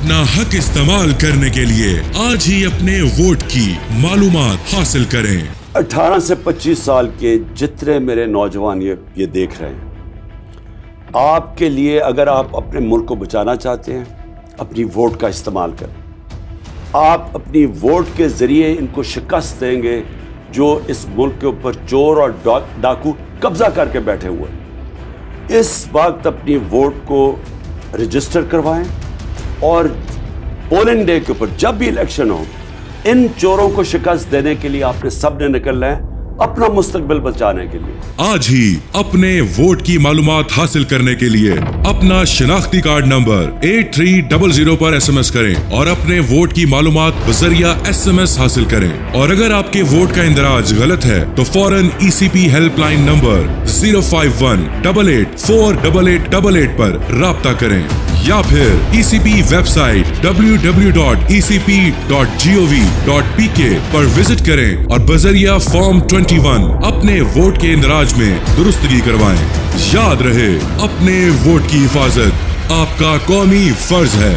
अपना हक इस्तेमाल करने के लिए आज ही अपने वोट की मालूमात हासिल करें। 18 से 25 साल के जितने मेरे नौजवान ये देख रहे हैं, आपके लिए अगर आप अपने मुल्क को बचाना चाहते हैं, अपनी वोट का इस्तेमाल करें। आप अपनी वोट के ज़रिए इनको शिकस्त देंगे जो इस मुल्क के ऊपर चोर और डाकू कब्जा करके बैठे हुए हैं। इस वक्त अपनी वोट को रजिस्टर करवाएं और पोलिंग डे के ऊपर जब भी इलेक्शन हो, इन चोरों को शिकस्त देने के लिए आपने सबने निकलना है, अपना मुस्तकबिल बचाने के लिए। आज ही अपने वोट की मालूमात हासिल करने के लिए अपना शिनाख्ती कार्ड नंबर 8300 पर SMS करें और अपने वोट की मालूमात बजरिया SMS हासिल करें। और अगर आपके वोट का इंदराज गलत है तो फौरन ECP हेल्पलाइन नंबर 05188488888 पर राब्ता करें या फिर ECP वेबसाइट www.ecp.gov.pk पर विजिट करें और बजरिया फॉर्म 21 अपने वोट के इंदराज में दुरुस्तगी करवाएं। याद रहे, अपने वोट की हिफाजत आपका कौमी फर्ज है।